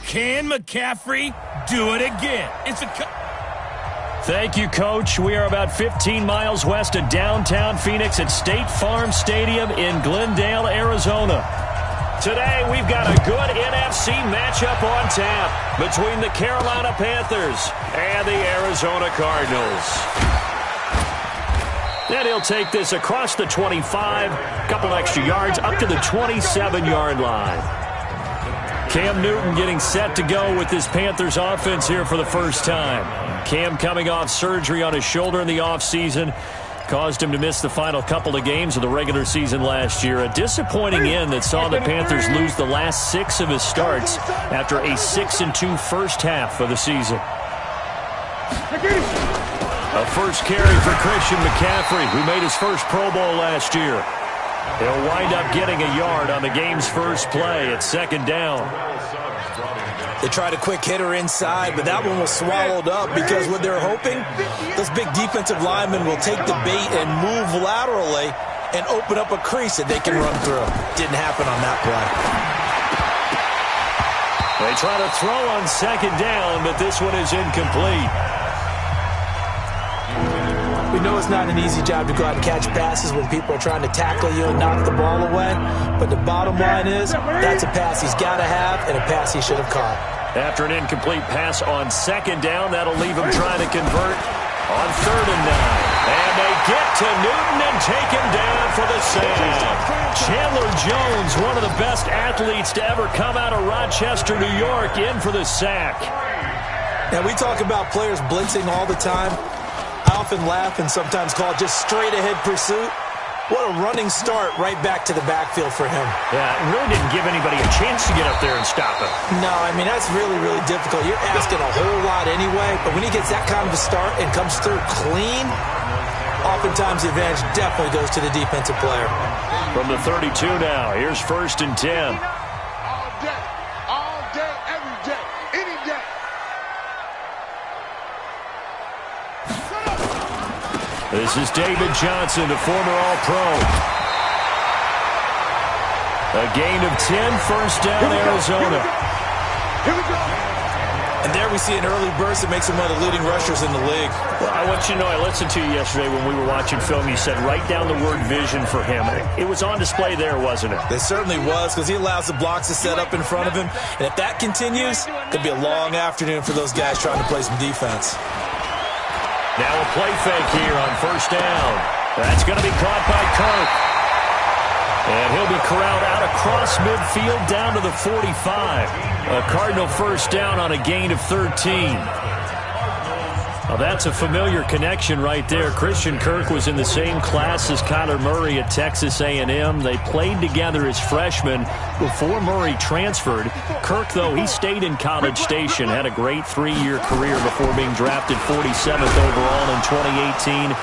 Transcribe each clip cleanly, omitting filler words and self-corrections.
Can McCaffrey do it again? Thank you, Coach. We are about 15 miles west of downtown Phoenix at State Farm Stadium in Glendale, Arizona. Today, we've got a good NFC matchup on tap between the Carolina Panthers and the Arizona Cardinals. And he'll take this across the 25, couple extra yards, up to the 27-yard line. Cam Newton getting set to go with this Panthers offense here for the first time. Cam coming off surgery on his shoulder in the offseason. Caused him to miss the final couple of games of the regular season last year. A disappointing end that saw the Panthers lose the last 6 of his starts after a 6-2 first half of the season. A first carry for Christian McCaffrey, who made his first Pro Bowl last year. He'll wind up getting a yard on the game's first play at 2nd down. They tried a quick hitter inside, but that one was swallowed up because what they're hoping, those big defensive linemen will take the bait and move laterally and open up a crease that they can run through. Didn't happen on that play. They try to throw on 2nd down, but this one is incomplete. We know it's not an easy job to go out and catch passes when people are trying to tackle you and knock the ball away. But the bottom line is, that's a pass he's got to have and a pass he should have caught. After an incomplete pass on 2nd down, that'll leave him trying to convert on 3rd and 9. And they get to Newton and take him down for the sack. Chandler Jones, one of the best athletes to ever come out of Rochester, New York, in for the sack. Now, we talk about players blitzing all the time. I often laugh and sometimes call it just straight-ahead pursuit. What a running start right back to the backfield for him. Yeah, it really didn't give anybody a chance to get up there and stop him. No, I mean, that's really, really difficult. You're asking a whole lot anyway, but when he gets that kind of a start and comes through clean, oftentimes the advantage definitely goes to the defensive player. From the 32 now, here's 1st and 10. All day, every day, any day. This is David Johnson, a former All-Pro. A gain of 10, 1st down, Arizona. Here we go. And there we see an early burst that makes him one of the leading rushers in the league. Well, I want you to know, I listened to you yesterday when we were watching film. You said write down the word vision for him. It was on display there, wasn't it? It certainly was, because he allows the blocks to set up in front of him. And if that continues, it could be a long afternoon for those guys trying to play some defense. Now a play fake here on 1st down. That's going to be caught by Kirk. And he'll be corralled out across midfield down to the 45. A Cardinal 1st down on a gain of 13. Well, that's a familiar connection right there. Christian Kirk was in the same class as Kyler Murray at Texas A&M. They played together as freshmen before Murray transferred. Kirk, though, he stayed in College Station, had a great 3-year career before being drafted 47th overall in 2018.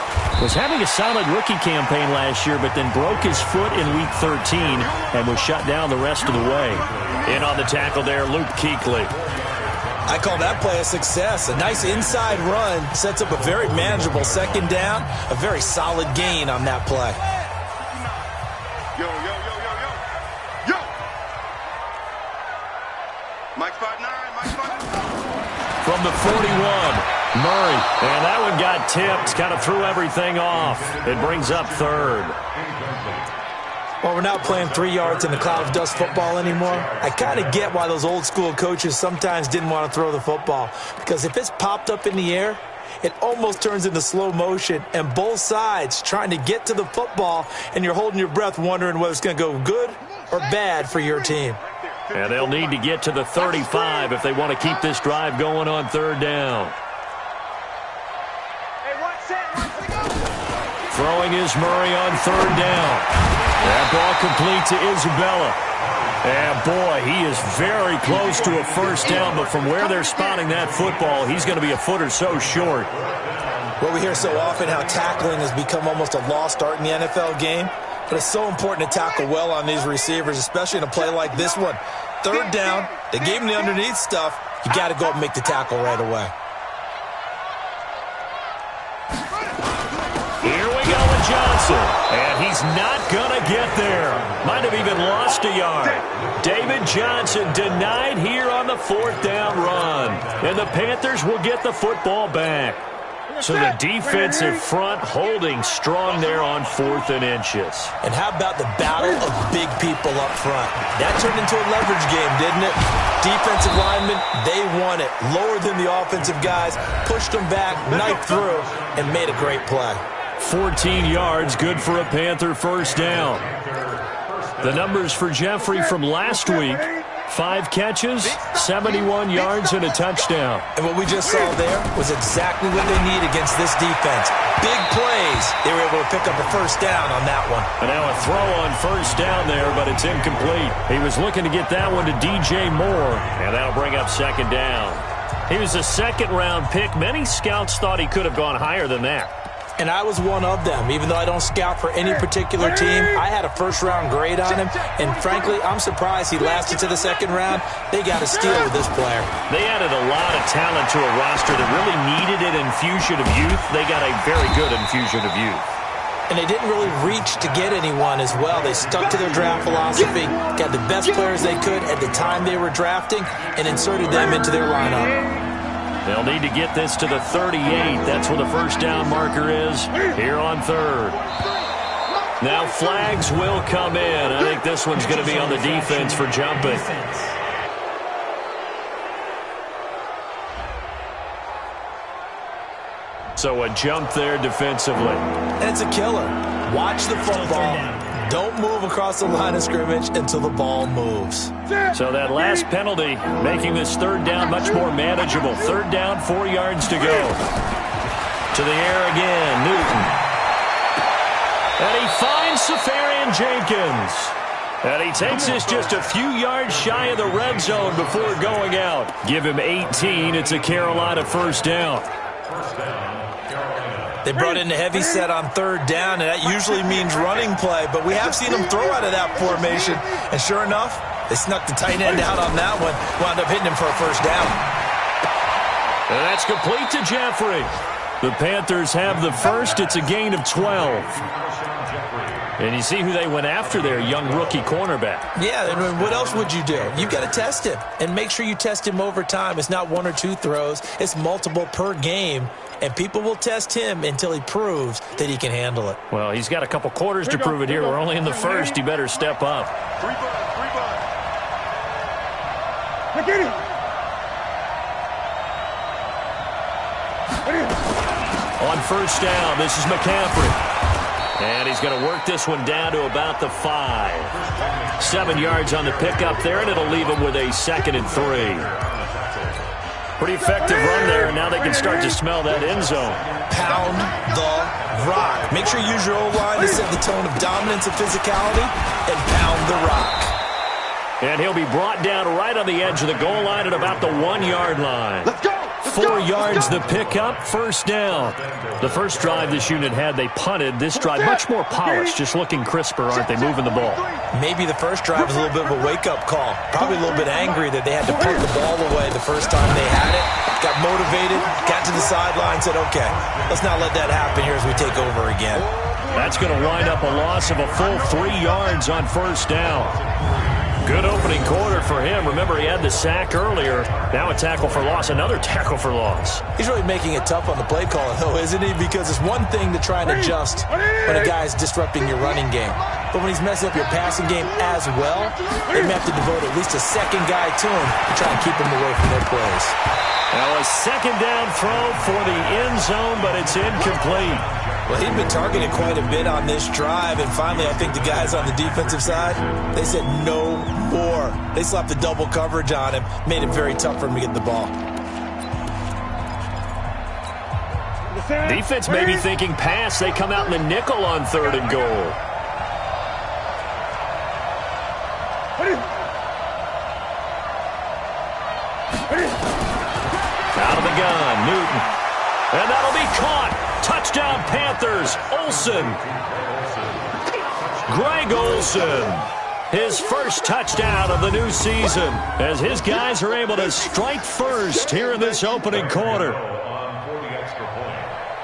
Was having a solid rookie campaign last year, but then broke his foot in Week 13 and was shut down the rest of the way. In on the tackle there, Luke Kuechly. I call that play a success. A nice inside run sets up a very manageable 2nd down. A very solid gain on that play. Yo. Mike 5'9", Mike 5'9". From the 41, Murray. And that one got tipped, kind of threw everything off. It brings up 3rd. Well, we're not playing 3 yards in the cloud of dust football anymore. I kind of get why those old school coaches sometimes didn't want to throw the football. Because if it's popped up in the air, it almost turns into slow motion. And both sides trying to get to the football, and you're holding your breath wondering whether it's going to go good or bad for your team. And they'll need to get to the 35 if they want to keep this drive going on 3rd down. Throwing is Murray on 3rd down. That ball complete to Isabella. And, boy, he is very close to a 1st down, but from where they're spotting that football, he's going to be a foot or so short. Well, we hear so often how tackling has become almost a lost art in the NFL game, but it's so important to tackle well on these receivers, especially in a play like this one. 3rd down, they gave him the underneath stuff. You got to go up and make the tackle right away. Here we go with Johnson. Olsen. And he's not going to get there. Might have even lost a yard. David Johnson denied here on the fourth down run. And the Panthers will get the football back. So the defensive front holding strong there on 4th and inches. And how about the battle of big people up front? That turned into a leverage game, didn't it? Defensive linemen, they won it. Lower than the offensive guys, pushed them back, knifed through, and made a great play. 14 yards, good for a Panther first down. The numbers for Jeffrey from last week: 5 catches, 71 yards, and a touchdown. And what we just saw there was exactly what they need against this defense. Big plays. They were able to pick up a first down on that one. And now a throw on first down there, but it's incomplete. He was looking to get that one to DJ Moore, and that'll bring up second down. He was a second-round pick. Many scouts thought he could have gone higher than that. And I was one of them. Even though I don't scout for any particular team, I had a first-round grade on him. And frankly, I'm surprised he lasted to the second round. They got a steal with this player. They added a lot of talent to a roster that really needed an infusion of youth. They got a very good infusion of youth. And they didn't really reach to get anyone as well. They stuck to their draft philosophy, got the best players they could at the time they were drafting, and inserted them into their lineup. They'll need to get this to the 38. That's where the first down marker is here on 3rd. Now flags will come in. I think this one's going to be on the defense for jumping. So a jump there defensively. And it's a killer. Watch the football. Don't move across the line of scrimmage until the ball moves. So that last penalty making this 3rd down much more manageable. 3rd down, 4 yards to go. To the air again, Newton. And he finds Safarian Jenkins. And he takes this just a few yards shy of the red zone before going out. Give him 18. It's a Carolina first down. They brought in the heavy set on 3rd down, and that usually means running play, but we have seen them throw out of that formation. And sure enough, they snuck the tight end out on that one, wound up hitting him for a first down. And that's complete to Jeffrey. The Panthers have the first. It's a gain of 12. And you see who they went after there, young rookie cornerback. Yeah, and what else would you do? You've got to test him, and make sure you test him over time. It's not 1 or 2 throws. It's multiple per game, and people will test him until he proves that he can handle it. Well, he's got a couple quarters to prove it here. We're only in the first. He better step up. 3 bucks. Look at him. On first down, this is McCaffrey. And he's going to work this one down to about the 5. 7 yards on the pickup there, and it'll leave him with a 2nd and 3. Pretty effective run there, and now they can start to smell that end zone. Pound the rock. Make sure you use your O-line to set the tone of dominance and physicality, and pound the rock. And he'll be brought down right on the edge of the goal line at about the 1-yard line. Let's go. 4 yards the pickup, first down. The first drive this unit had, they punted. This drive much more polished, just looking crisper, aren't they, moving the ball? Maybe the first drive was a little bit of a wake-up call. Probably a little bit angry that they had to punt the ball away the first time they had it. Got motivated, got to the sideline, said, okay, let's not let that happen here as we take over again. That's going to wind up a loss of a full 3 yards on first down. Good opening quarter for him. Remember, he had the sack earlier. Now a tackle for loss, another tackle for loss. He's really making it tough on the play caller, though, isn't he? Because it's one thing to try and adjust when a guy's disrupting your running game. But when he's messing up your passing game as well, they may have to devote at least a second guy to him to try and keep him away from their plays. Now a second down throw for the end zone, but it's incomplete. Well, he'd been targeted quite a bit on this drive, and finally I think the guys on the defensive side, they said no more. They slapped the double coverage on him, made it very tough for him to get the ball. Defense may be thinking pass. They come out in the nickel on 3rd and goal. Out of the gun, Newton. And that'll be caught. Touchdown, Panthers. Olsen. Greg Olsen. His first touchdown of the new season as his guys are able to strike first here in this opening quarter.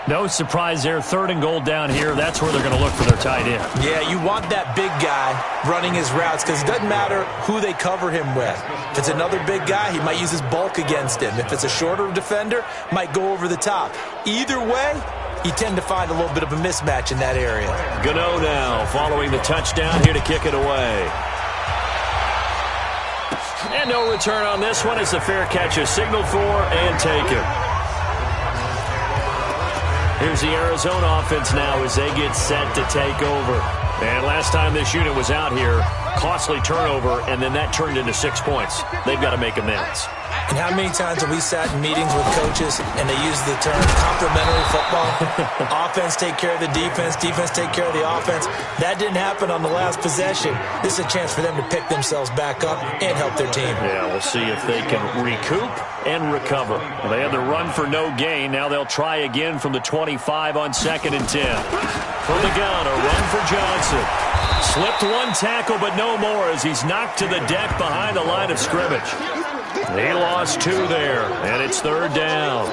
No surprise there. 3rd and goal down here. That's where they're going to look for their tight end. Yeah, you want that big guy running his routes because it doesn't matter who they cover him with. If it's another big guy, he might use his bulk against him. If it's a shorter defender, might go over the top. Either way, you tend to find a little bit of a mismatch in that area. Gano now following the touchdown here to kick it away. And no return on this one. It's a fair catch, a signal for and taken. Here's the Arizona offense now as they get set to take over. And last time this unit was out here, costly turnover, and then that turned into 6 points. They've got to make amends. And how many times have we sat in meetings with coaches and they use the term complementary football? Offense take care of the defense, defense take care of the offense. That didn't happen on the last possession. This is a chance for them to pick themselves back up and help their team. Yeah, we'll see if they can recoup and recover. Well, they had the run for no gain. Now they'll try again from the 25 on 2nd and 10. From the gun, a run for Johnson. Slipped one tackle, but no more as he's knocked to the deck behind the line of scrimmage. He lost 2 there, and it's 3rd down.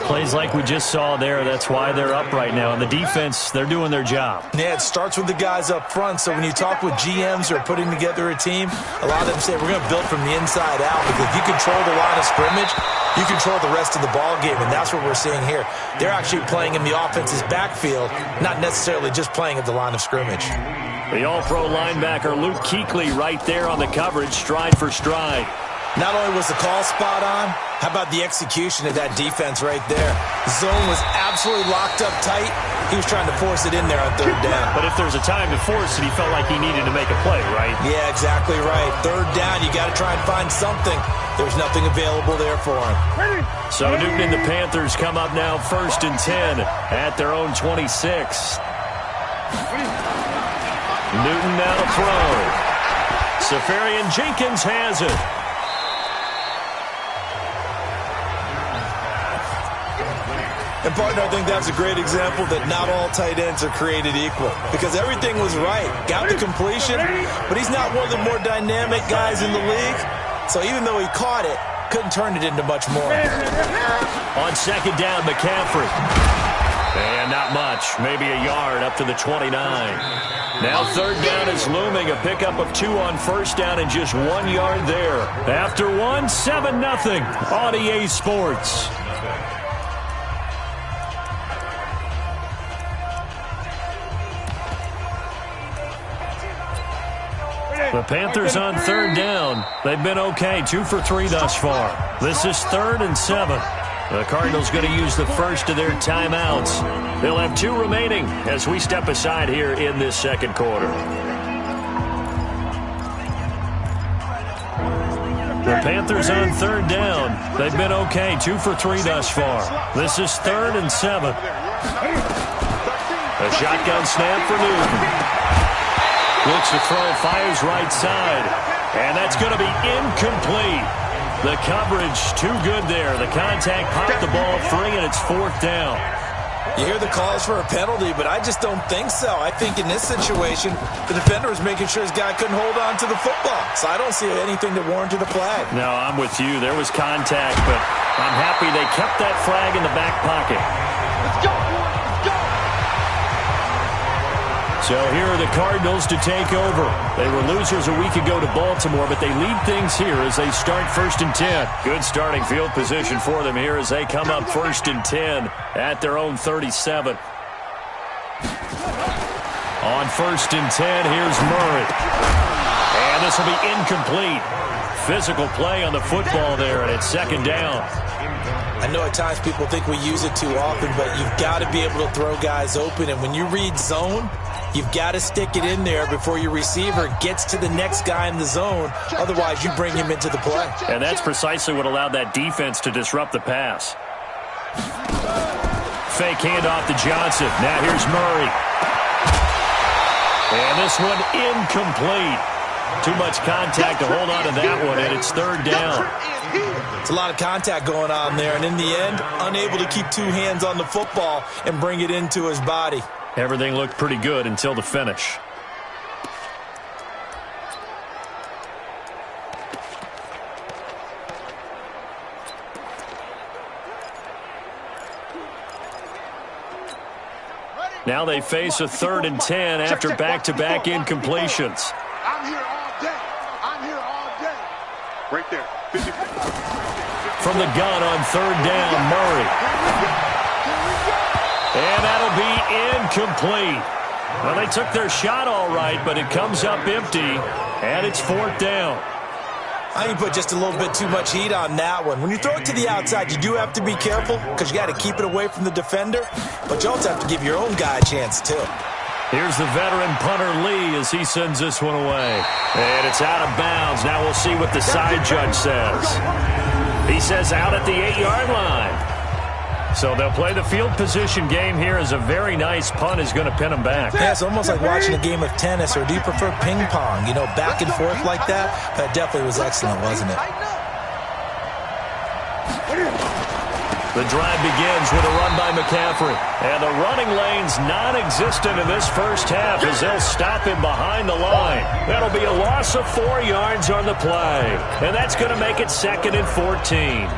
Plays like we just saw there, that's why they're up right now. And the defense, they're doing their job. Yeah, it starts with the guys up front. So when you talk with GMs who are putting together a team, a lot of them say we're going to build from the inside out because if you control the line of scrimmage, you control the rest of the ball game, and that's what we're seeing here. They're actually playing in the offense's backfield, not necessarily just playing at the line of scrimmage. The all-pro linebacker Luke Kuechly right there on the coverage, stride for stride. Not only was the call spot on, how about the execution of that defense right there? Zone was absolutely locked up tight. He was trying to force it in there on 3rd down. But if there's a time to force it, he felt like he needed to make a play, right? Yeah, exactly right. 3rd down, you got to try and find something. There's nothing available there for him. So Newton and the Panthers come up now 1st and 10 at their own 26. Newton now to throw. Safarian Jenkins has it. And, partner, I think that's a great example that not all tight ends are created equal because everything was right. Got the completion, but he's not one of the more dynamic guys in the league. So even though he caught it, couldn't turn it into much more. On 2nd down, McCaffrey. And not much, maybe a yard up to the 29. Now 3rd down is looming, a pickup of 2 on 1st down and just 1 yard there. After 1, 7-0 on EA Sports. The Panthers on 3rd down. They've been okay, 2 for 3 thus far. This is 3rd and 7. The Cardinals going to use the first of their timeouts. They'll have 2 remaining as we step aside here in this 2nd quarter. The Panthers on 3rd down. They've been okay, 2 for 3 thus far. This is 3rd and 7. A shotgun snap for Newton. Looks to throw, fires right side. And that's going to be incomplete. The coverage too good there. The contact popped the ball free, and it's 4th down. You hear the calls for a penalty, but I just don't think so. I think in this situation, the defender was making sure his guy couldn't hold on to the football. So I don't see anything that warranted a flag. No, I'm with you. There was contact, but I'm happy they kept that flag in the back pocket. Let's go, let's go. So here are the Cardinals to take over. They were losers a week ago to Baltimore, but they lead things here as they start 1st and 10. Good starting field position for them here as they come up 1st and 10 at their own 37. On 1st and 10, here's Murray. And this will be incomplete. Physical play on the football there, and it's 2nd down. I know at times people think we use it too often, but you've got to be able to throw guys open. And when you read zone, you've got to stick it in there before your receiver gets to the next guy in the zone. Otherwise, you bring him into the play. And that's precisely what allowed that defense to disrupt the pass. Fake handoff to Johnson. Now here's Murray. And this one incomplete. Too much contact to hold on to that one, and it's 3rd down. It's a lot of contact going on there, and in the end, unable to keep 2 hands on the football and bring it into his body. Everything looked pretty good until the finish. Now they face a 3rd and 10 after back-to-back incompletions. I'm here all day. I'm here all day. Right there. From the gun on 3rd down, Murray. And that'll be incomplete. Well, they took their shot all right, but it comes up empty, and it's 4th down. I think you put just a little bit too much heat on that one. When you throw it to the outside, you do have to be careful because you got to keep it away from the defender, but you also have to give your own guy a chance, too. Here's the veteran punter, Lee, as he sends this one away. And it's out of bounds. Now we'll see what the side judge says. He says out at the 8-yard line. So they'll play the field position game here as a very nice punt is going to pin them back. Yeah, it's almost like watching a game of tennis, or do you prefer ping pong? You know, back and forth like that? That definitely was excellent, wasn't it? The drive begins with a run by McCaffrey. And the running lane's non-existent in this first half as they'll stop him behind the line. That'll be a loss of 4 yards on the play. And that's going to make it 2nd and 14.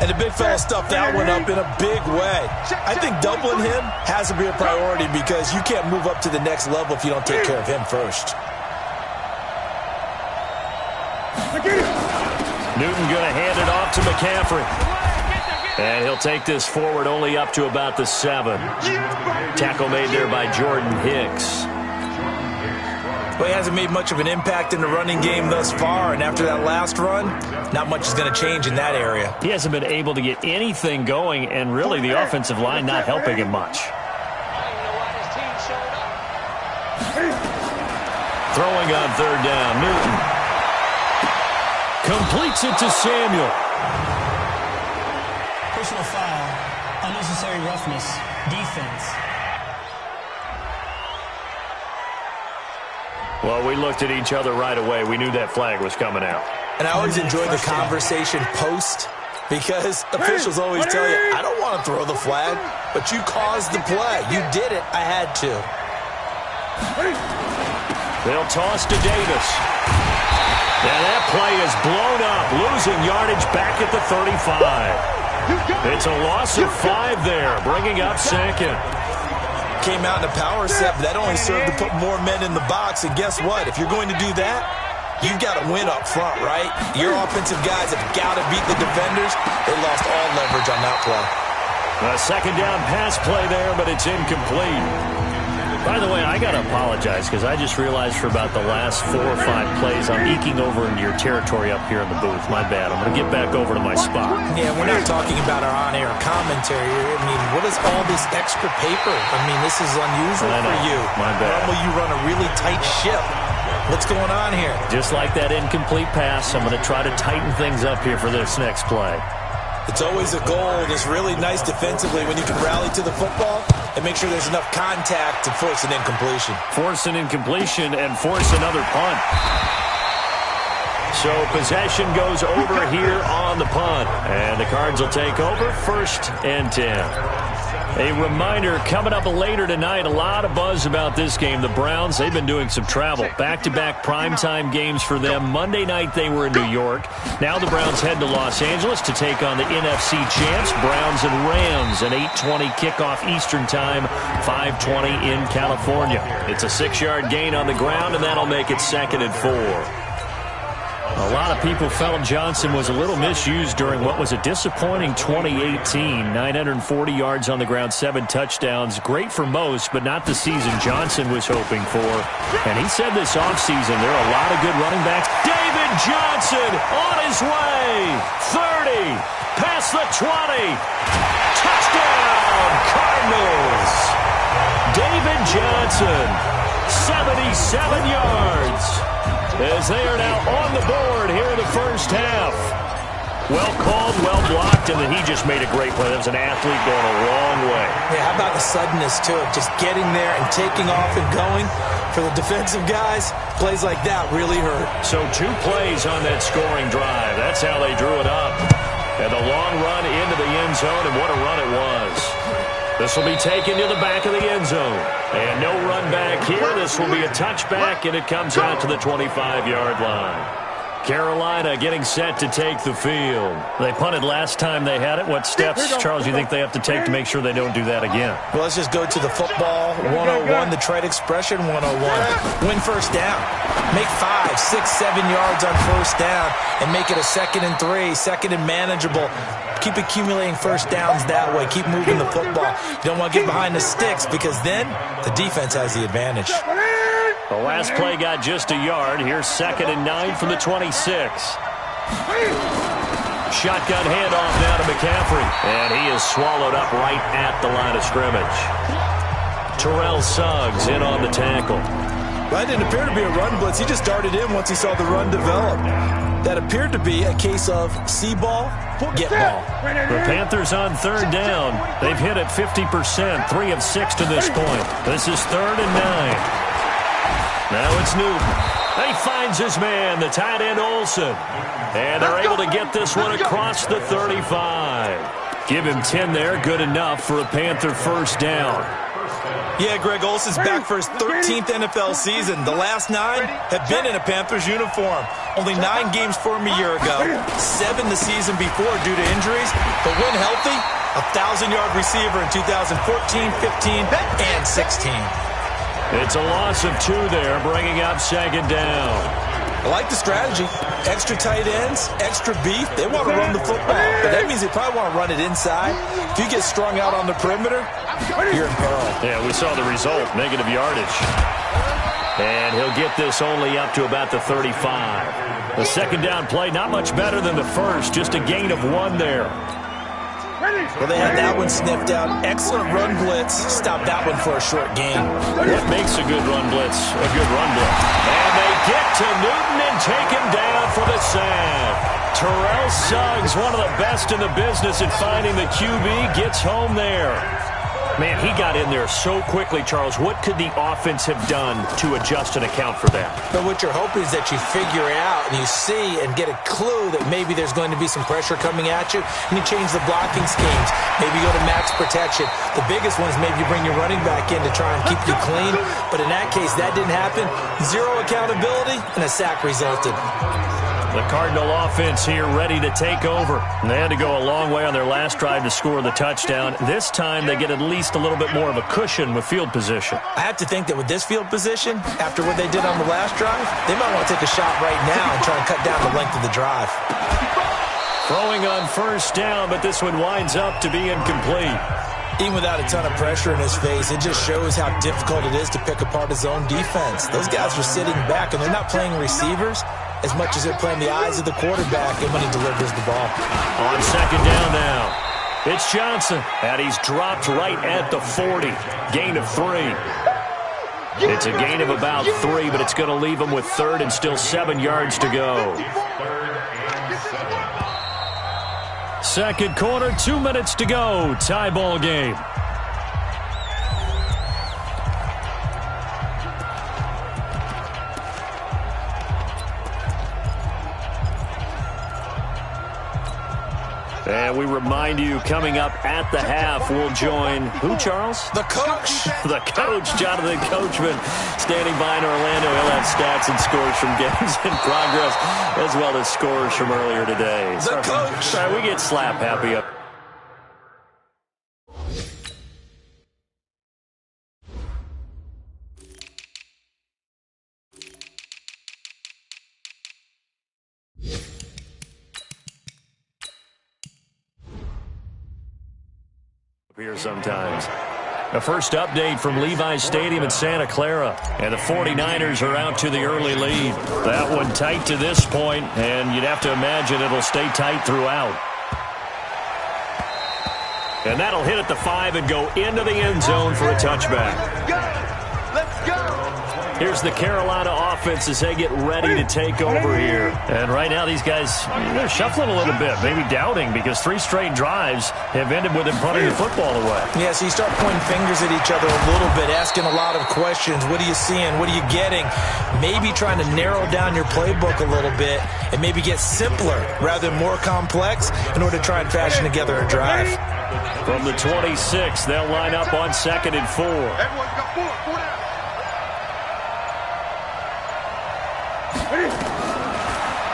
And the big fella stuffed that one up in a big way. I think doubling him has to be a priority because you can't move up to the next level if you don't take care of him first. Newton going to hand it off to McCaffrey. And he'll take this forward only up to about the 7. Tackle made there by Jordan Hicks. Well, he hasn't made much of an impact in the running game thus far, and after that last run, not much is going to change in that area. He hasn't been able to get anything going, and really the offensive line not helping him much. Throwing on 3rd down, Newton. Completes it to Samuel. Personal foul, unnecessary roughness, defense. Well, we looked at each other right away. We knew that flag was coming out. And I always enjoy the conversation post because officials always tell you, I don't want to throw the flag, but you caused the play. You did it. I had to. They'll toss to Davis. And that play is blown up, losing yardage back at the 35. It's a loss of 5 there, bringing up 2nd. Came out in a power set, but that only served to put more men in the box. And guess what? If you're going to do that, you've got to win up front, right? Your offensive guys have got to beat the defenders. They lost all leverage on that play. A 2nd down pass play there, but it's incomplete. By the way, I got to apologize because I just realized for about the last 4 or 5 plays I'm eking over into your territory up here in the booth. My bad. I'm going to get back over to my spot. Yeah, we're not talking about our on-air commentary. I mean, what is all this extra paper? I mean, this is unusual for you. My bad. Normally you run a really tight ship. What's going on here? Just like that incomplete pass, I'm going to try to tighten things up here for this next play. It's always a goal, and it's really nice defensively when you can rally to the football and make sure there's enough contact to force an incompletion. Force an incompletion and force another punt. So possession goes over here on the punt, and the Cards will take over 1st and 10. A reminder, coming up later tonight, a lot of buzz about this game. The Browns, they've been doing some travel. Back-to-back primetime games for them. Monday night they were in New York. Now the Browns head to Los Angeles to take on the NFC champs, Browns and Rams. An 8:20 kickoff Eastern time, 5:20 in California. It's a 6-yard gain on the ground, and that'll make it 2nd and 4. A lot of people felt Johnson was a little misused during what was a disappointing 2018. 940 yards on the ground, 7 touchdowns. Great for most, but not the season Johnson was hoping for. And he said this offseason there are a lot of good running backs. David Johnson on his way. 30, past the 20. Touchdown, Cardinals. David Johnson, 77 yards. As they are now on the board here in the first half. Well called, well blocked, and then he just made a great play. That was an athlete going a long way. Yeah, how about the suddenness to it? Just getting there and taking off and going. For the defensive guys, plays like that really hurt. So 2 plays on that scoring drive. That's how they drew it up. And the long run into the end zone, and what a run it was. This will be taken to the back of the end zone. And no run back here. This will be a touchback, and it comes out to the 25-yard line. Carolina getting set to take the field. They punted last time they had it. What steps, Charles, do you think they have to take to make sure they don't do that again? Well, let's just go to the football 101, the trade expression 101. Win first down. Make 5, 6, 7 yards on first down and make it a 2nd and 3, 2nd and manageable. Keep accumulating first downs that way. Keep moving the football. You don't want to get behind the sticks because then the defense has the advantage. The last play got just a yard. Here's 2nd and 9 from the 26. Shotgun handoff now to McCaffrey. And he is swallowed up right at the line of scrimmage. Terrell Suggs in on the tackle. That didn't appear to be a run blitz. He just darted in once he saw the run develop. That appeared to be a case of see ball, get ball. The Panthers on 3rd down. They've hit it 50%, 3 of 6 to this point. This is 3rd and 9. Now it's Newton. He finds his man, the tight end Olsen. And they're able to get this one across the 35. Give him 10 there, good enough for a Panther first down. Yeah, Greg Olsen's back for his 13th NFL season. The last 9 have been in a Panthers uniform. Only 9 games for him a year ago, 7 the season before due to injuries. But when healthy, a 1,000-yard receiver in 2014, 15, and 16. It's a loss of 2 there, bringing up 2nd down. I like the strategy. Extra tight ends, extra beef. They want to run the football, but that means they probably want to run it inside. If you get strung out on the perimeter, you're in peril. Yeah, we saw the result, negative yardage. And he'll get this only up to about the 35. The 2nd down play, not much better than the first, just a gain of 1 there. Well, they had that one sniffed out. Excellent run blitz. Stop that one for a short gain. What makes a good run blitz a good run blitz? And they get to Newton and take him down for the sack. Terrell Suggs, one of the best in the business at finding the QB, gets home there. Man, he got in there so quickly, Charles. What could the offense have done to adjust and account for that? But what you're hoping is that you figure it out and you see and get a clue that maybe there's going to be some pressure coming at you, and you change the blocking schemes. Maybe you go to max protection. The biggest one is maybe you bring your running back in to try and keep you clean. But in that case, that didn't happen. 0 accountability, and a sack resulted. The Cardinal offense here ready to take over. And they had to go a long way on their last drive to score the touchdown. This time they get at least a little bit more of a cushion with field position. I have to think that with this field position, after what they did on the last drive, they might want to take a shot right now and try and cut down the length of the drive. Throwing on first down, but this one winds up to be incomplete. Even without a ton of pressure in his face, it just shows how difficult it is to pick apart his own defense. Those guys are sitting back, and they're not playing receivers as much as they're playing the eyes of the quarterback and when he delivers the ball. On 2nd down now, it's Johnson, and he's dropped right at the 40. Gain of 3. It's a gain of about 3, but it's going to leave him with 3rd and still 7 yards to go. 2nd quarter, 2 minutes to go. Tie ball game. And we remind you, coming up at the half, we'll join who, Charles? The coach. The coach, Jonathan Coachman, standing by in Orlando. He'll have stats and scores from games in progress, as well as scores from earlier today. The coach. Sorry, we get slap happy up. Here sometimes. The first update from Levi's Stadium in Santa Clara, and the 49ers are out to the early lead. That one tight to this point, and you'd have to imagine it'll stay tight throughout. And that'll hit at the 5 and go into the end zone for a touchback. Let's go. Here's the Carolina offense as they get ready to take over here. And right now these guys, they're shuffling a little bit, maybe doubting, because 3 straight drives have ended with them putting the football away. Yeah, so you start pointing fingers at each other a little bit, asking a lot of questions. What are you seeing? What are you getting? Maybe trying to narrow down your playbook a little bit and maybe get simpler rather than more complex in order to try and fashion together a drive. From the 26, they'll line up on 2nd and 4. Everyone's got 4 down.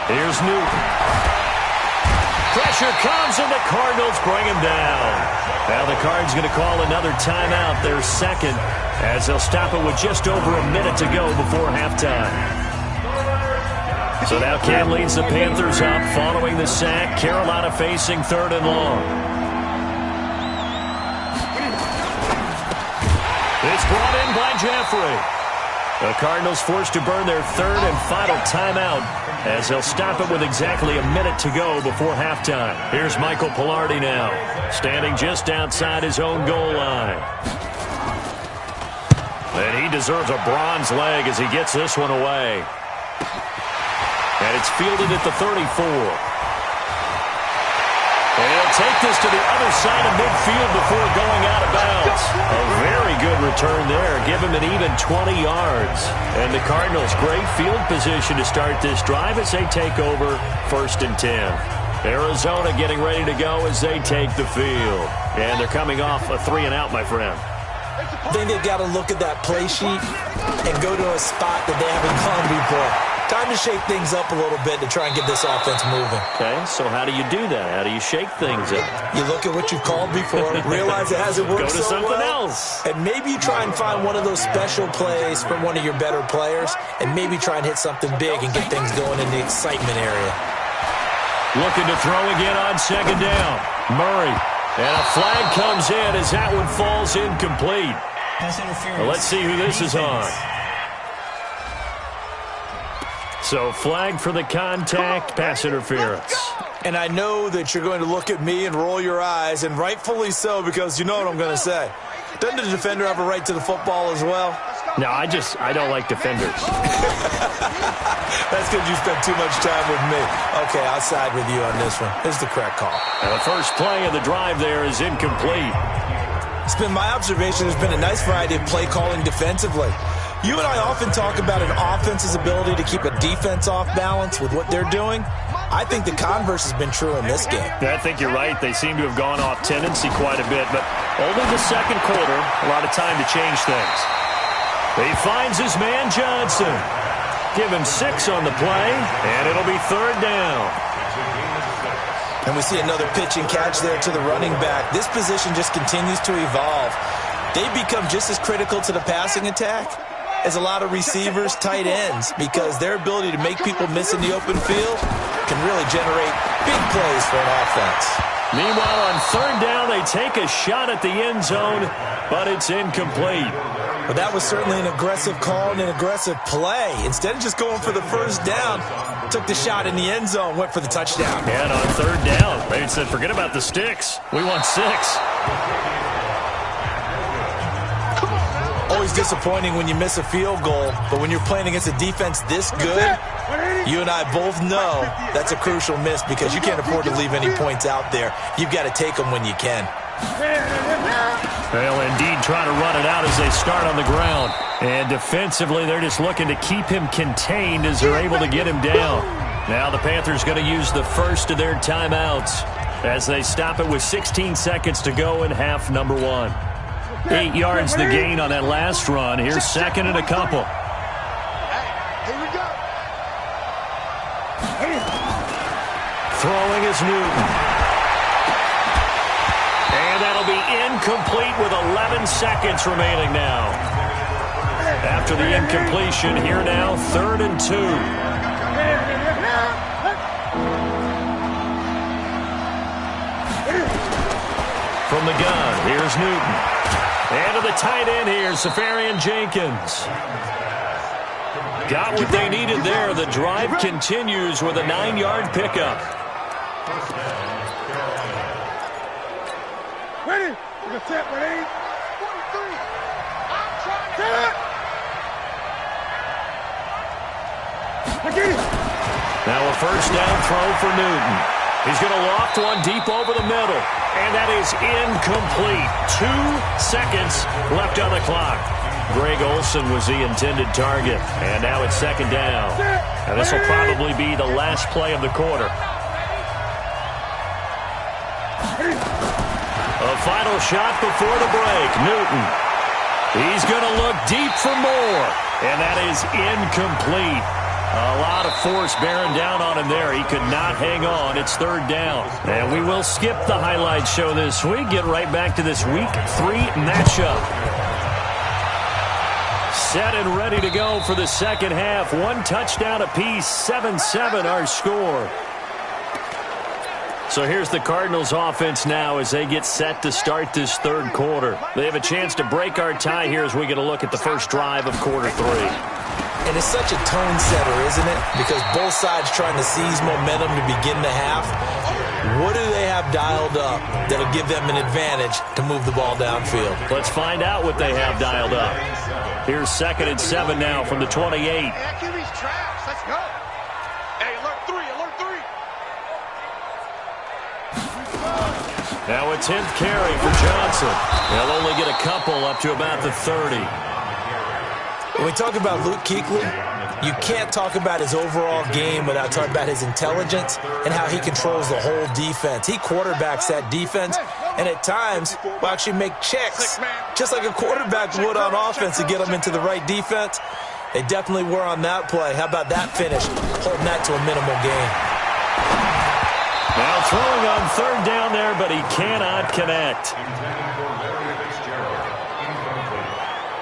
Here's Newton. Pressure comes, and the Cardinals bring him down. Now the Cards going to call another timeout, their second, as they'll stop it with just over a minute to go before halftime. So now Cam leads the Panthers up following the sack. Carolina facing 3rd and long. It's brought in by Jeffrey. The Cardinals forced to burn their 3rd and final timeout as they'll stop it with exactly a minute to go before halftime. Here's Michael Pilardi now, standing just outside his own goal line. And he deserves a bronze leg as he gets this one away. And it's fielded at the 34. And he'll take this to the other side of midfield before going out of bounds. A very good return there. Give him an even 20 yards. And the Cardinals, great field position to start this drive as they take over 1st and 10. Arizona getting ready to go as they take the field. And they're coming off a 3-and-out, my friend. I think they've got to look at that play sheet and go to a spot that they haven't gone before. Time to shake things up a little bit to try and get this offense moving. Okay, so how do you do that? How do you shake things up? You look at what you've called before, realize it hasn't worked so well. Go to something else. And maybe you try and find one of those special plays from one of your better players, and maybe try and hit something big and get things going in the excitement area. Looking to throw again on 2nd down. Murray. And a flag comes in as that one falls incomplete. Pass interference. Well, let's see who this is on. So flag for the contact, pass interference. And I know that you're going to look at me and roll your eyes, and rightfully so, because you know what I'm going to say. Doesn't the defender have a right to the football as well? No, I don't like defenders. That's because you spent too much time with me. Okay, I'll side with you on this one. This is the correct call. And the first play of the drive there is incomplete. It's been my observation there's been a nice variety of play calling defensively. You and I often talk about an offense's ability to keep a defense off balance with what they're doing. I think the converse has been true in this game. I think you're right. They seem to have gone off tendency quite a bit, but only the 2nd quarter, a lot of time to change things. He finds his man Johnson. Give him 6 on the play, and it'll be 3rd down. And we see another pitch and catch there to the running back. This position just continues to evolve. They've become just as critical to the passing attack as a lot of receivers, tight ends, because their ability to make people miss in the open field can really generate big plays for an offense. Meanwhile, on 3rd down, they take a shot at the end zone, but it's incomplete. But that was certainly an aggressive call and an aggressive play. Instead of just going for the 1st down, took the shot in the end zone, went for the touchdown. And on 3rd down, they said, forget about the sticks. We want 6. Always disappointing when you miss a field goal, but when you're playing against a defense this good, you and I both know that's a crucial miss because you can't afford to leave any points out there. You've got to take them when you can. They'll indeed try to run it out as they start on the ground. And defensively, they're just looking to keep him contained as they're able to get him down. Now the Panthers going to use the first of their timeouts as they stop it with 16 seconds to go in half number 1. 8 yards the gain on that last run. Here's 2nd and a couple. Here we go. Throwing is Newton. And that'll be incomplete with 11 seconds remaining now. After the incompletion, here now, 3rd and 2. From the gun, here's Newton. And to the tight end here, Safarian Jenkins. Got what they needed there. The drive continues with a 9-yard pickup. Ready? We're going to set, ready? 43. I'm trying to set. I get it. Now a 1st down throw for Newton. He's going to loft one deep over the middle. And that is incomplete. 2 seconds left on the clock. Greg Olsen was the intended target. And now it's 2nd down. And this will probably be the last play of the quarter. A final shot before the break. Newton. He's going to look deep for more. And that is incomplete. A lot of force bearing down on him there. He could not hang on. It's third down. And we will skip the highlight show this week. Get right back to this Week 3 matchup. Set and ready to go for the second half. One touchdown apiece. 7-7 our score. So here's the Cardinals offense now as they get set to start this third quarter. They have a chance to break our tie here as we get a look at the first drive of quarter 3. And it's such a tone setter, isn't it? Because both sides trying to seize momentum to begin the half. What do they have dialed up that'll give them an advantage to move the ball downfield? Let's find out what they have dialed up. Here's 2nd and 7 now from the 28. Hey, QB's trash. Let's go. Hey, alert 3, alert 3. Now a 10th carry for Johnson. They'll only get a couple up to about the 30. When we talk about Luke Kuechly, you can't talk about his overall game without talking about his intelligence and how he controls the whole defense. He quarterbacks that defense and at times will actually make checks just like a quarterback would on offense to get them into the right defense. They definitely were on that play. How about that finish? Holding that to a minimal gain. Now throwing on third down there, but he cannot connect.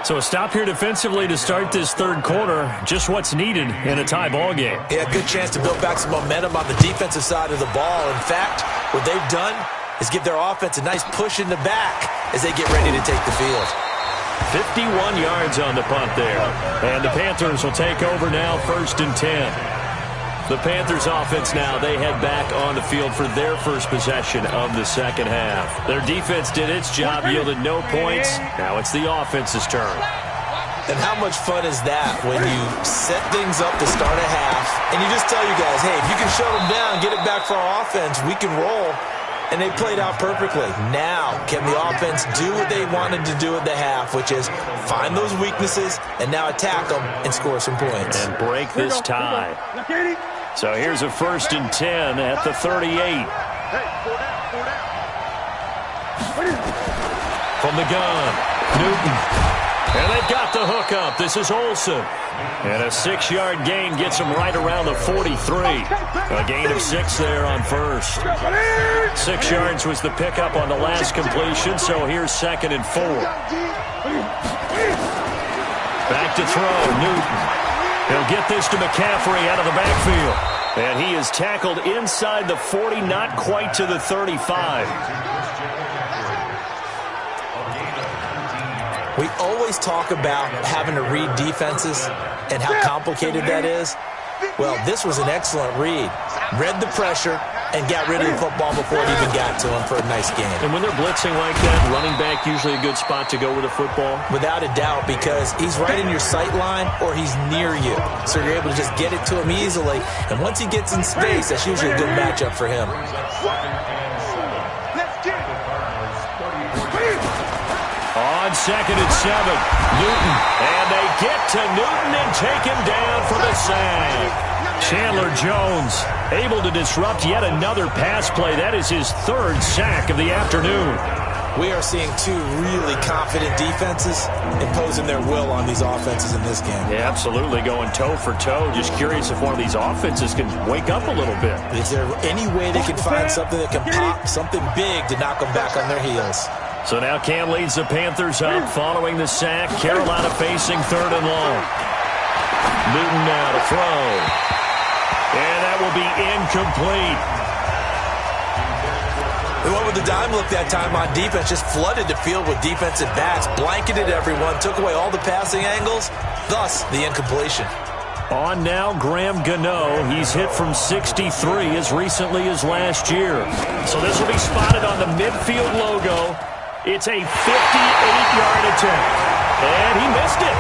So a stop here defensively to start this third quarter. Just what's needed in a tie ball game. Yeah, good chance to build back some momentum on the defensive side of the ball. In fact, what they've done is give their offense a nice push in the back as they get ready to take the field. 51 yards on the punt there. And the Panthers will take over now, 1st and 10. The Panthers offense now, they head back on the field for their first possession of the second half. Their defense did its job, yielded no points. Now it's the offense's turn. And how much fun is that when you set things up to start a half and you just tell you guys, hey, if you can shut them down, get it back for our offense, we can roll. And they played out perfectly. Now, can the offense do what they wanted to do at the half, which is find those weaknesses and now attack them and score some points. And break this tie. So here's a 1st and 10 at the 38. From the gun, Newton. And they've got the hook up. This is Olsen. And a 6-yard gain gets him right around the 43. A gain of 6 there on first. 6 yards was the pickup on the last completion, so here's 2nd and 4. Back to throw, Newton. He'll get this to McCaffrey out of the backfield. And he is tackled inside the 40, not quite to the 35. We always talk about having to read defenses and how complicated that is. Well, this was an excellent read. Read the pressure and got rid of the football before it even got to him for a nice game. And when they're blitzing like that, running back usually a good spot to go with a football? Without a doubt, because he's right in your sight line or he's near you. So you're able to just get it to him easily. And once he gets in space, that's usually a good matchup for him. On 2nd and 7, Newton. And they get to Newton and take him down for the sack. Chandler Jones able to disrupt yet another pass play. That is his 3rd sack of the afternoon. We are seeing 2 really confident defenses imposing their will on these offenses in this game. Yeah, absolutely, going toe for toe. Just curious if one of these offenses can wake up a little bit. Is there any way they can find something that can pop, something big to knock them back on their heels? So now Cam leads the Panthers up following the sack. Carolina facing 3rd and long. Newton now to throw. And that will be incomplete. We went with the dime look that time on defense, just flooded the field with defensive backs, blanketed everyone, took away all the passing angles, thus the incompletion. On now, Graham Gano. He's hit from 63 as recently as last year. So this will be spotted on the midfield logo. It's a 58-yard attempt. And he missed it.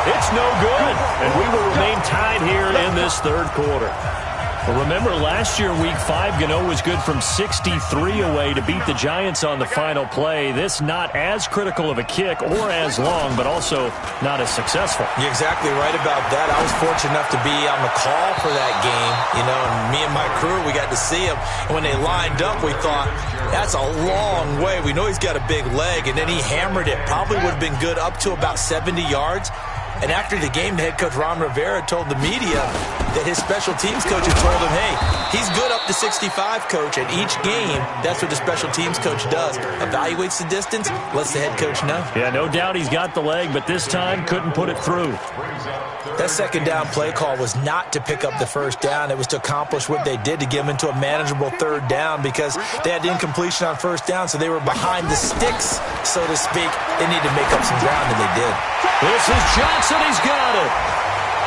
It's no good. And we will remain tied here in this third quarter. Well, remember, last year, Week 5, Gano was good from 63 away to beat the Giants on the final play. This not as critical of a kick or as long, but also not as successful. You're exactly right about that. I was fortunate enough to be on the call for that game, and me and my crew, we got to see him. And when they lined up, we thought, that's a long way. We know he's got a big leg, and then he hammered it. Probably would have been good up to about 70 yards. And after the game, the head coach, Ron Rivera, told the media, that his special teams coach had told him, hey, he's good up to 65, coach. At each game, that's what the special teams coach does. Evaluates the distance, lets the head coach know. Yeah, no doubt he's got the leg, but this time couldn't put it through. That second down play call was not to pick up the first down. It was to accomplish what they did, to get them into a manageable third down, because they had incompletion on first down, so they were behind the sticks, so to speak. They needed to make up some ground, and they did. This is Johnson. He's got it.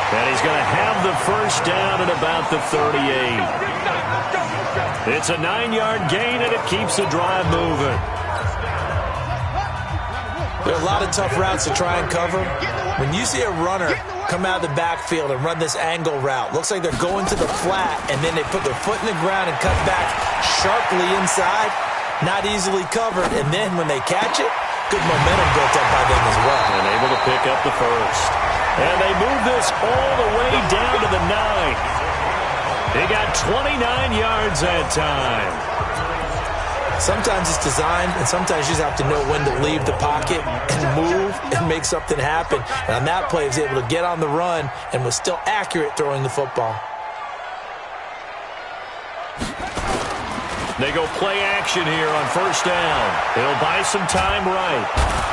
And he's going to have the first down at about the 38. It's a 9-yard gain, and it keeps the drive moving. There are a lot of tough routes to try and cover. When you see a runner come out of the backfield and run this angle route, looks like they're going to the flat, and then they put their foot in the ground and cut back sharply inside, not easily covered, and then when they catch it, good momentum built up by them as well. And able to pick up the first. And they move this all the way down to the 9. They got 29 yards that time. Sometimes it's designed, and sometimes you just have to know when to leave the pocket and move and make something happen. And on that play, he was able to get on the run and was still accurate throwing the football. They go play action here on first down. He'll buy some time right.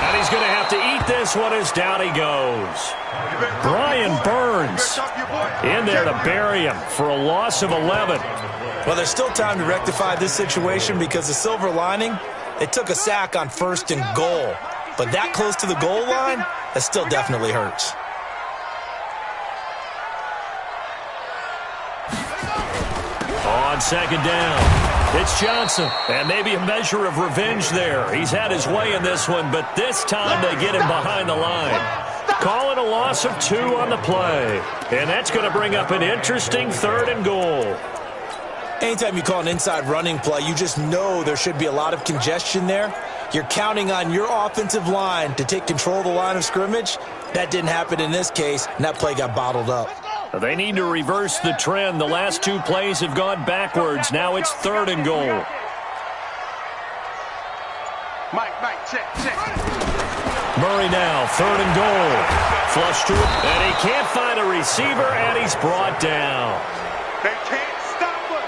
And he's going to have to eat this one as down he goes. Brian Burns in there to bury him for a loss of 11. Well, there's still time to rectify this situation, because the silver lining, they took a sack on first and goal. But that close to the goal line, that still definitely hurts. On second down, it's Johnson. And maybe a measure of revenge there. He's had his way in this one, but this time they get him behind the line. Call it a loss of 2 on the play. And that's going to bring up an interesting third and goal. Anytime you call an inside running play, you just know there should be a lot of congestion there. You're counting on your offensive line to take control of the line of scrimmage. That didn't happen in this case, and that play got bottled up. They need to reverse the trend. The last 2 plays have gone backwards. Now it's third and goal. Mike, check. Murray now, third and goal. Flush to it, and he can't find a receiver, and he's brought down. They can't stop us.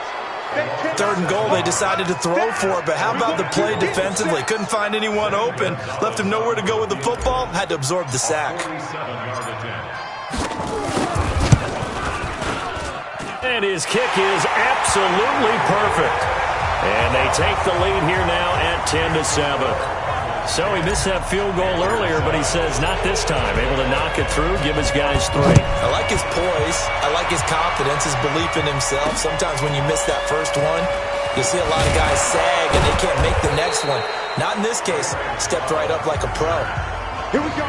Third and goal, they decided to throw for it, but how about the play defensively? Couldn't find anyone open, left him nowhere to go with the football, had to absorb the sack. And his kick is absolutely perfect. And they take the lead here now at 10-7. So he missed that field goal earlier, but he says not this time. Able to knock it through, give his guys 3. I like his poise. I like his confidence, his belief in himself. Sometimes when you miss that first one, you see a lot of guys sag and they can't make the next one. Not in this case. Stepped right up like a pro. Here we go.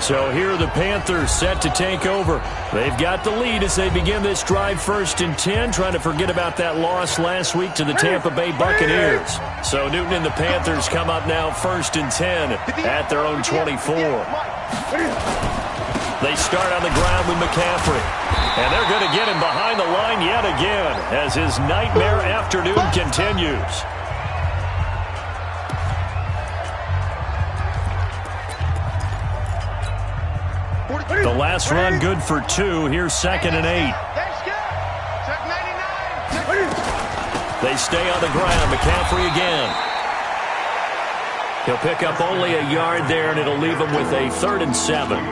So here are the Panthers set to take over. They've got the lead as they begin this drive first and 10, trying to forget about that loss last week to the Tampa Bay Buccaneers. So Newton and the Panthers come up now first and 10 at their own 24. They start on the ground with McCaffrey. And they're going to get him behind the line yet again as his nightmare afternoon continues. The last run good for 2. Here's second and 8. They stay on the ground. McCaffrey again. He'll pick up only a yard there, and it'll leave him with a 3rd and 7.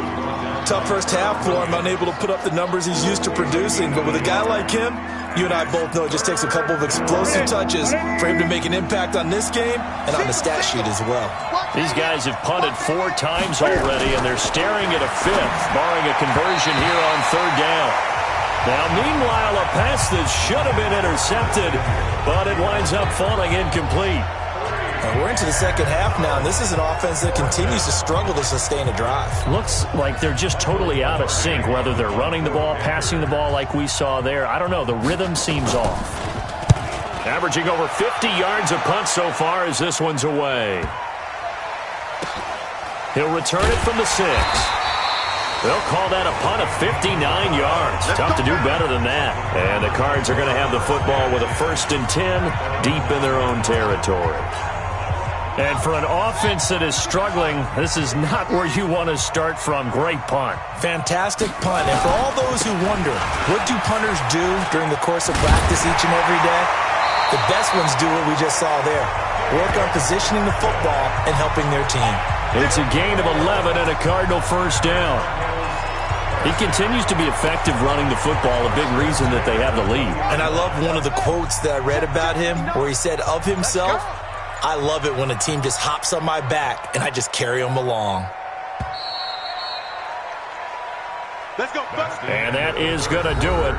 Tough first half for him, unable to put up the numbers he's used to producing. But with a guy like him, you and I both know it just takes a couple of explosive touches for him to make an impact on this game and on the stat sheet as well. These guys have punted 4 times already, and they're staring at a 5th, barring a conversion here on 3rd down. Now, meanwhile, a pass that should have been intercepted, but it winds up falling incomplete. We're into the second half now, and this is an offense that continues to struggle to sustain a drive. Looks like they're just totally out of sync, whether they're running the ball, passing the ball like we saw there. I don't know. The rhythm seems off. Averaging over 50 yards a punt so far as this one's away. He'll return it from the 6. They'll call that a punt of 59 yards. Tough to do better than that. And the Cards are going to have the football with a 1st and 10 deep in their own territory. And for an offense that is struggling, this is not where you want to start from. Great punt. Fantastic punt. And for all those who wonder, what do punters do during the course of practice each and every day? The best ones do what we just saw there. Work on positioning the football and helping their team. It's a gain of 11 and a Cardinal first down. He continues to be effective running the football, a big reason that they have the lead. And I love one of the quotes that I read about him where he said of himself, "I love it when a team just hops on my back and I just carry them along." Let's go. And that is going to do it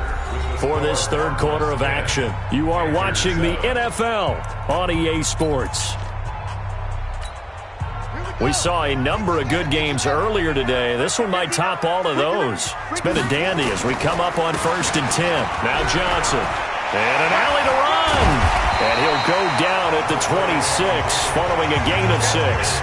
for this third quarter of action. You are watching the NFL on EA Sports. We saw a number of good games earlier today. This one might top all of those. It's been a dandy as we come up on 1st and 10. Now Johnson. And an alley to run. And he'll go down at the 26 following a gain of 6.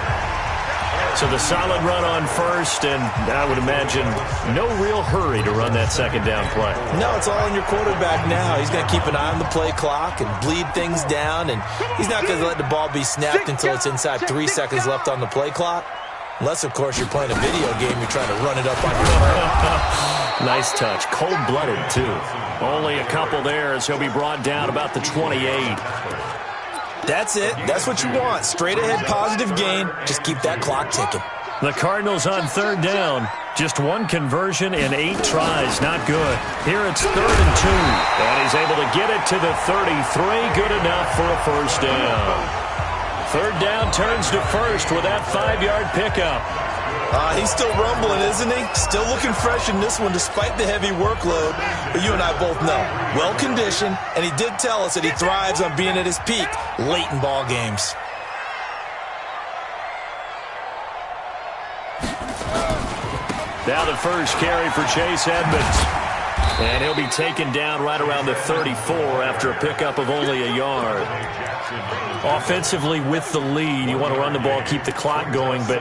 So the solid run on first, and I would imagine no real hurry to run that second down play. No, it's all on your quarterback now. He's going to keep an eye on the play clock and bleed things down, and he's not going to let the ball be snapped until it's inside 3 seconds left on the play clock. Unless, of course, you're playing a video game, you're trying to run it up on your own. Nice touch. Cold-blooded, too. Only a couple there as he'll be brought down about the 28. That's it. That's what you want. Straight ahead, positive gain. Just keep that clock ticking. The Cardinals on third down. Just one conversion in 8 tries. Not good. Here it's 3rd and 2. And he's able to get it to the 33. Good enough for a first down. Third down turns to first with that 5-yard pickup. He's still rumbling, isn't he? Still looking fresh in this one despite the heavy workload. But you and I both know, well-conditioned, and he did tell us that he thrives on being at his peak late in ball games. Now the first carry for Chase Edmonds. And he'll be taken down right around the 34 after a pickup of only a yard. Offensively with the lead, you want to run the ball, keep the clock going, but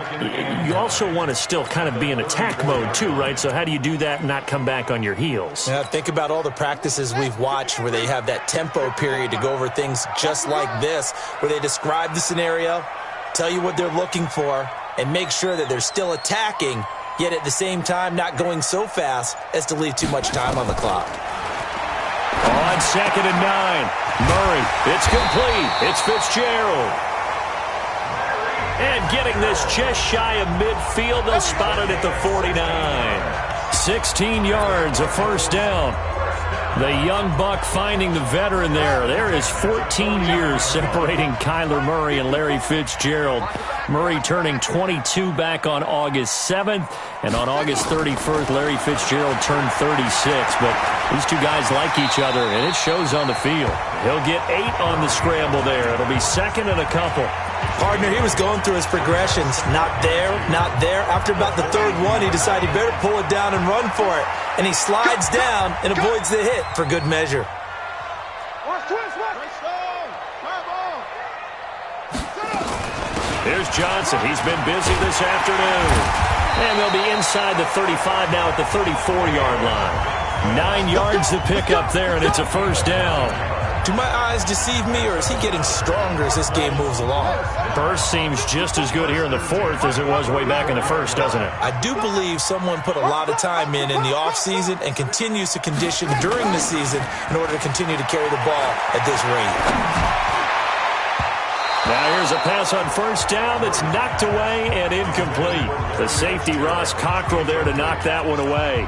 you also want to still kind of be in attack mode too, right? So how do you do that and not come back on your heels? Yeah, think about all the practices we've watched where they have that tempo period to go over things just like this, where they describe the scenario, tell you what they're looking for, and make sure that they're still attacking, yet at the same time not going so fast as to leave too much time on the clock. On 2nd and 9, Murray, it's complete. It's Fitzgerald. And getting this just shy of midfield, they'll spot it at the 49. 16 yards, a first down. The young buck finding the veteran there. There is 14 years separating Kyler Murray and Larry Fitzgerald. Murray turning 22 back on August 7th. And on August 31st, Larry Fitzgerald turned 36. But these two guys like each other, and it shows on the field. He'll get 8 on the scramble there. It'll be 2nd and a couple. Partner, he was going through his progressions. Not there, not there. After about the 3rd one, he decided he better pull it down and run for it. And he slides down and avoids the hit for good measure. Here's Johnson. He's been busy this afternoon. And they'll be inside the 35 now at the 34-yard line. 9 yards to pick up there, and it's a first down. Do my eyes deceive me, or is he getting stronger as this game moves along? Burst seems just as good here in the 4th as it was way back in the 1st, doesn't it? I do believe someone put a lot of time in the offseason and continues to condition during the season in order to continue to carry the ball at this rate. Now here's a pass on first down that's knocked away and incomplete. The safety, Ross Cockrell, there to knock that one away.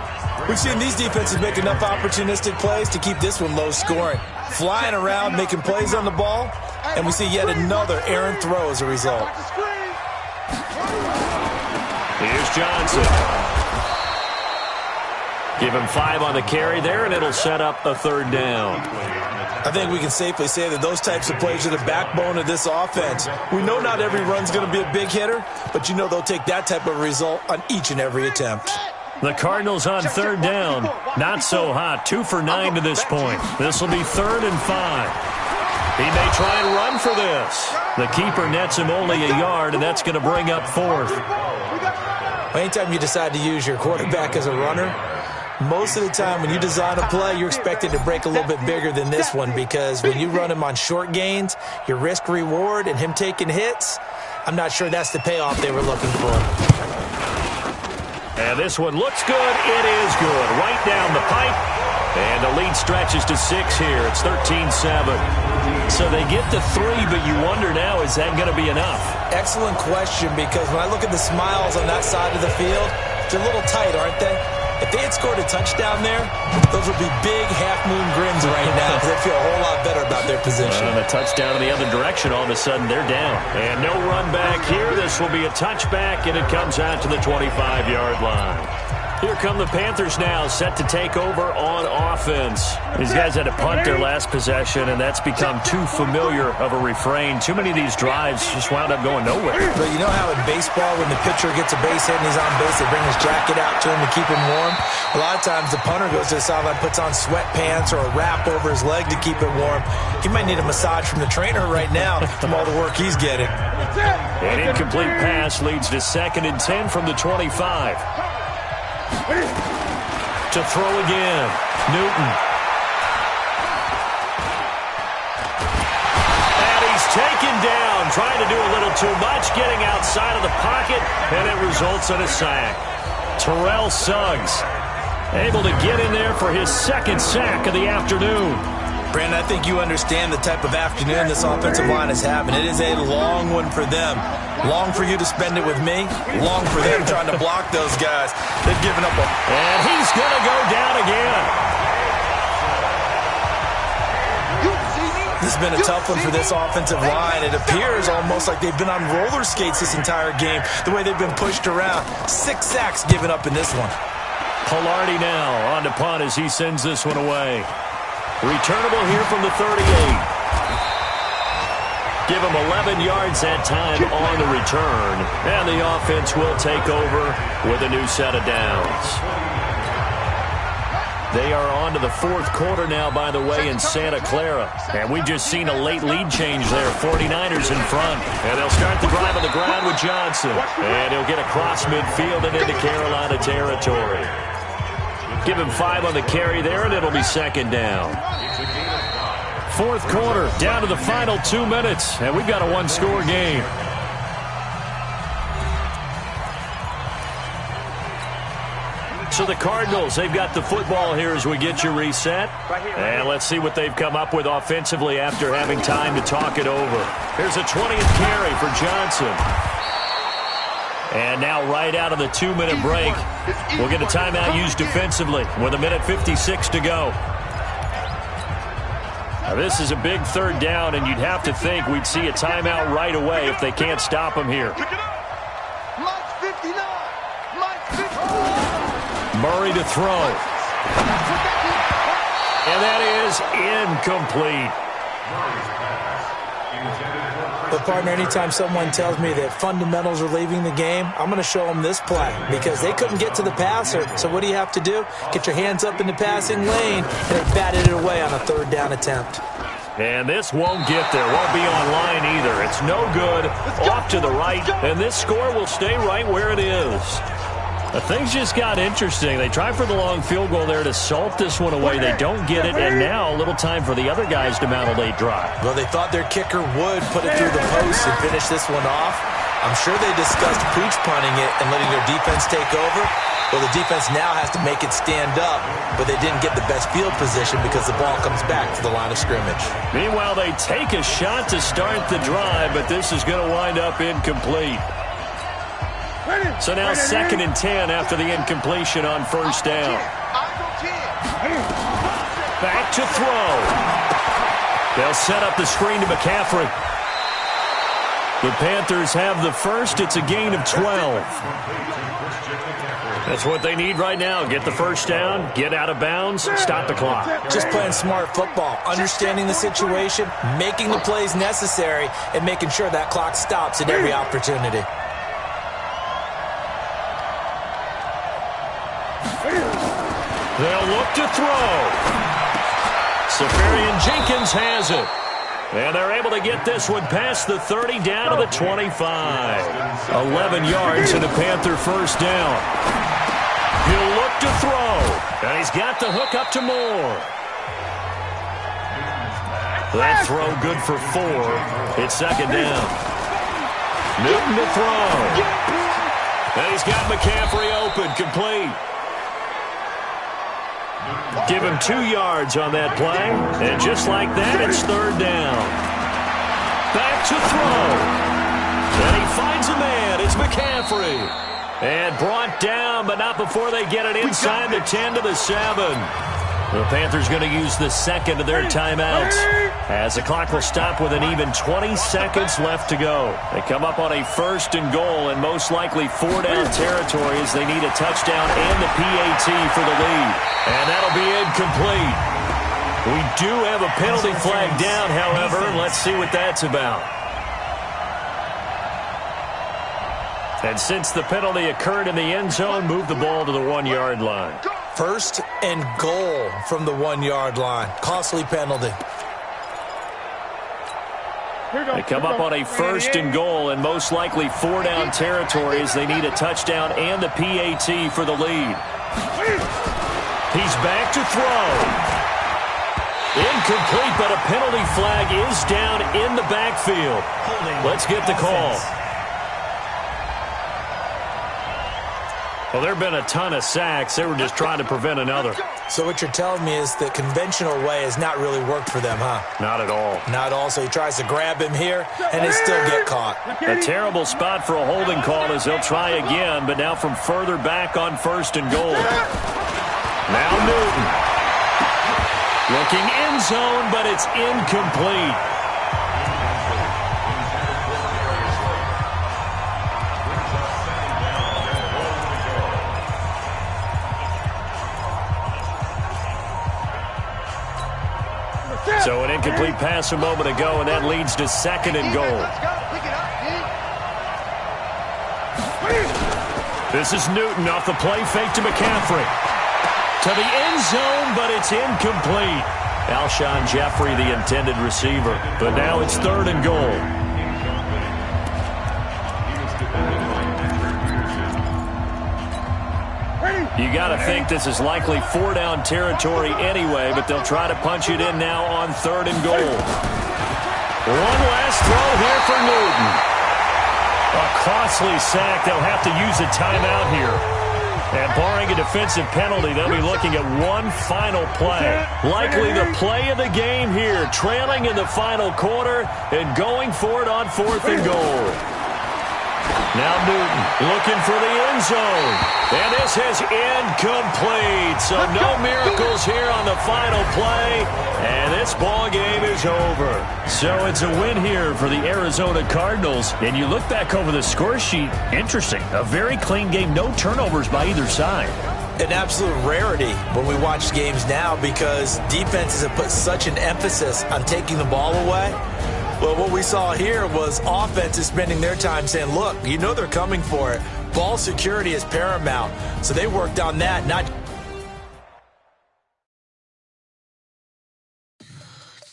We've seen these defenses make enough opportunistic plays to keep this one low scoring. Flying around, making plays on the ball, and we see yet another errant throw as a result. Here's Johnson. Give him 5 on the carry there, and it'll set up a 3rd down. I think we can safely say that those types of plays are the backbone of this offense. We know not every run's going to be a big hitter, but you know they'll take that type of result on each and every attempt. The Cardinals on 3rd down. Not so hot. 2 for 9 to this point. This will be 3rd and 5. He may try and run for this. The keeper nets him only a yard, and that's going to bring up 4th. Anytime you decide to use your quarterback as a runner, most of the time when you design a play, you're expected to break a little bit bigger than this one, because when you run him on short gains, your risk-reward and him taking hits, I'm not sure that's the payoff they were looking for. And this one looks good. It is good. Right down the pipe. And the lead stretches to 6 here. It's 13-7. So they get to 3, but you wonder now, is that going to be enough? Excellent question, because when I look at the smiles on that side of the field, they're a little tight, aren't they? If they had scored a touchdown there, those would be big half-moon grins right now because they feel a whole lot better about their position. And a touchdown in the other direction, all of a sudden they're down. And no run back here. This will be a touchback, and it comes out to the 25-yard line. Here come the Panthers now, set to take over on offense. These guys had to punt their last possession, and that's become too familiar of a refrain. Too many of these drives just wound up going nowhere. But you know how in baseball, when the pitcher gets a base hit and he's on base, they bring his jacket out to him to keep him warm? A lot of times the punter goes to the sideline, puts on sweatpants or a wrap over his leg to keep it warm. He might need a massage from the trainer right now from all the work he's getting. An incomplete pass leads to 2nd and 10 from the 25. To throw again, Newton. And he's taken down, trying to do a little too much, getting outside of the pocket, and it results in a sack. Terrell Suggs able to get in there for his 2nd sack of the afternoon. Brandon, I think you understand the type of afternoon this offensive line is having. It is a long one for them. Long for you to spend it with me. Long for them trying to block those guys. They've given up a... And he's going to go down again. This has been a tough one for this offensive line. It appears almost like they've been on roller skates this entire game, the way they've been pushed around. 6 sacks given up in this one. Pilardi now on to punt as he sends this one away. Returnable here from the 38. Give him 11 yards that time on the return. And the offense will take over with a new set of downs. They are on to the 4th quarter now, by the way, in Santa Clara. And we've just seen a late lead change there. 49ers in front. And they'll start the drive on the ground with Johnson. And he'll get across midfield and into Carolina territory. Give him 5 on the carry there, and it'll be 2nd down. 4th quarter, down to the final 2 minutes, and we've got a 1-score game. So the Cardinals, they've got the football here as we get you reset. And let's see what they've come up with offensively after having time to talk it over. Here's a 20th carry for Johnson. And now right out of the 2-minute break, we'll get a timeout used defensively with 1:56 to go. Now this is a big 3rd down, and you'd have to think we'd see a timeout right away if they can't stop him here. Murray to throw. And that is incomplete. But, partner, anytime someone tells me that fundamentals are leaving the game, I'm going to show them this play because they couldn't get to the passer. So what do you have to do? Get your hands up in the passing lane, and they batted it away on a 3rd down attempt. And this won't get there. Won't be on line either. It's no good. Off to the right, and this score will stay right where it is. Things just got interesting. They tried for the long field goal there to salt this one away. They don't get it, and now a little time for the other guys to mount a late drive. Well, they thought their kicker would put it through the post and finish this one off. I'm sure they discussed preach punting it and letting their defense take over. Well, the defense now has to make it stand up, but they didn't get the best field position because the ball comes back to the line of scrimmage. Meanwhile, they take a shot to start the drive, but this is going to wind up incomplete. So now 2nd and 10 after the incompletion on 1st down. Back to throw. They'll set up the screen to McCaffrey. The Panthers have the first. It's a gain of 12. That's what they need right now. Get the 1st down, get out of bounds, stop the clock. Just playing smart football, understanding the situation, making the plays necessary, and making sure that clock stops at every opportunity. They'll look to throw. Safarian Jenkins has it. And they're able to get this one past the 30 down to the 25. 11 yards and a Panther 1st down. He'll look to throw. And he's got the hook up to Moore. That throw good for 4. It's 2nd down. Newton to throw. And he's got McCaffrey open, complete. Give him 2 yards on that play. And just like that, it's third down. Back to throw. And he finds a man. It's McCaffrey. And brought down, but not before they get it inside the 10 to the 7. The Panthers going to use the second of their timeouts as the clock will stop with an even 20 seconds left to go. They come up on a 1st and goal and most likely 4-down territory as they need a touchdown and the PAT for the lead. And that'll be incomplete. We do have a penalty flag down, however. Let's see what that's about. And since the penalty occurred in the end zone, move the ball to the 1-yard line. 1st and goal from the 1-yard line. Costly penalty. They come up on a 1st and goal and most likely 4-down territory as they need a touchdown and the PAT for the lead. He's back to throw. Incomplete, but a penalty flag is down in the backfield. Let's get the call. Well, there have been a ton of sacks. They were just trying to prevent another. So what you're telling me is the conventional way has not really worked for them, huh? Not at all. Not all. So he tries to grab him here, and they still get caught. A terrible spot for a holding call as they'll try again, but now from further back on 1st and goal. Now Newton. Looking end zone, but it's incomplete. So an incomplete pass a moment ago, and that leads to 2nd and goal. This is Newton off the play fake to McCaffrey. To the end zone, but it's incomplete. Alshon Jeffrey, the intended receiver. But now it's 3rd and goal. You got to think this is likely 4-down territory anyway, but they'll try to punch it in now on 3rd and goal. One last throw here for Newton. A costly sack. They'll have to use a timeout here. And barring a defensive penalty, they'll be looking at one final play. Likely the play of the game here, trailing in the final quarter and going for it on 4th and goal. Now Newton looking for the end zone. And this is incomplete. So no miracles here on the final play. And this ball game is over. So it's a win here for the Arizona Cardinals. And you look back over the score sheet, interesting. A very clean game, no turnovers by either side. An absolute rarity when we watch games now because defenses have put such an emphasis on taking the ball away. Well, what we saw here was offenses spending their time saying, look, you know they're coming for it. Ball security is paramount. So they worked on that, not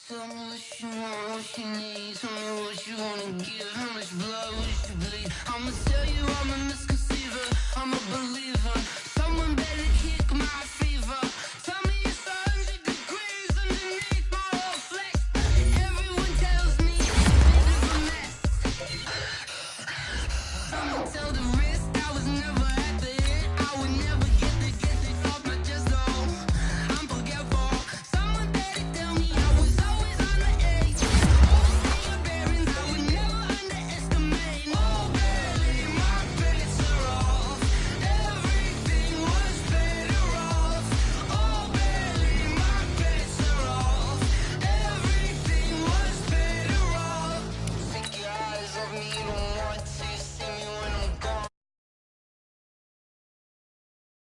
Tell me what you want, what you need. Tell me what you wanna give. How much blood would you bleed? I'ma tell you I'm a